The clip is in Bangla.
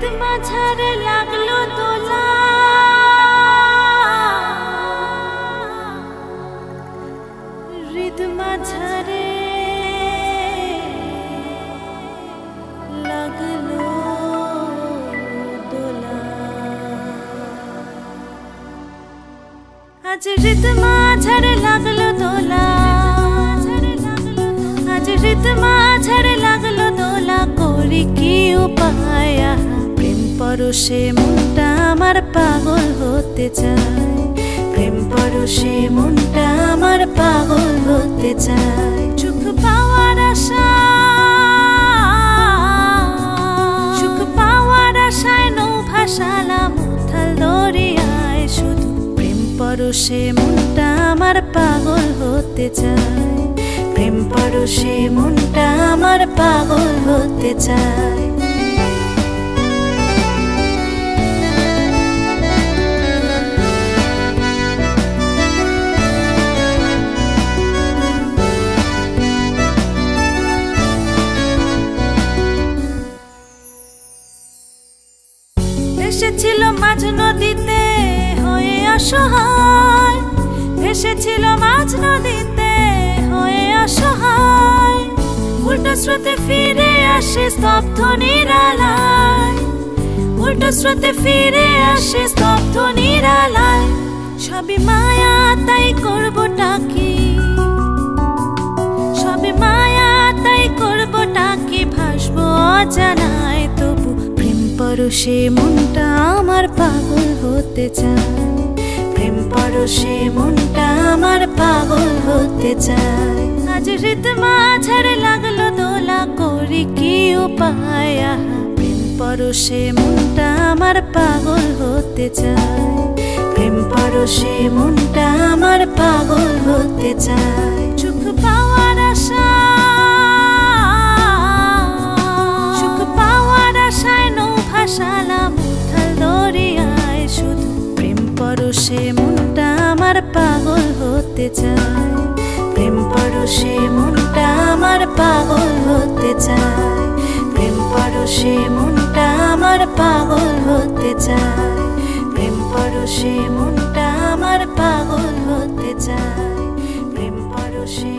রিদমা ঝাড়ে লাগলো দোলা, রিদমা ঝাড়ে লাগলো দোলা। আজ রিদমা ঝাড়ে লাগলো দোলা, আজ রিদমা ঝাড়ে লাগলো দোলা। করি কি উপায়, প্রেম পরশে মনটা আমার পাগল হতে চায়, প্রেম পরশে মনটা আমার পাগল হতে চায়। সুখ পাওয়ার আশা, সুখ পাওয়ার আশায় নৌ ভাসালাম উথাল দরিয়ায়। শুধু প্রেম পরশে মনটা আমার পাগল হতে চায়, প্রেম পরশে মনটা আমার পাগল হতে চায়। ভেসেছিল মাঝ নদীতে হয়ে অসহায়, ভেসেছিল মাঝ নদীতে হয়ে অসহায়। উল্টো স্রোতে ফিরে আসে স্তব্ধ নিরালায়, উল্টো স্রোতে ফিরে আসে স্তব্ধ নিরালায়। সবই মায়া তাই করবোটা কি, সবই মায়া তাই করবোটা কি। ভাসবো অজানায় তবু প্রেম পরশে মনটা আমার পাগল হতে চায়, প্রেম পরশে মনটা আমার পাগল হতে চায়। আজ রিদমা ঝাড়ে লাগলো দোলা, করি কি উপায়, প্রেম পরশে মনটা আমার পাগল হতে চায়, প্রেম পরশে মনটা আমার পাগল হতে চায়। সুখ পাওয়ার আশা, সুখ পাওয়ার আশায় নৌ ভাসালাম উথাল দরিয়ায়। শুধু প্রেম পরশে মনটা আমার পাগল হতে চায়, প্রেম পরশে মনটা আমার পাগল হতে চায়, প্রেম পরশে মনটা আমার পাগল হতে চায়, প্রেম পরশে মনটা আমার পাগল হতে চায়, প্রেম পরশে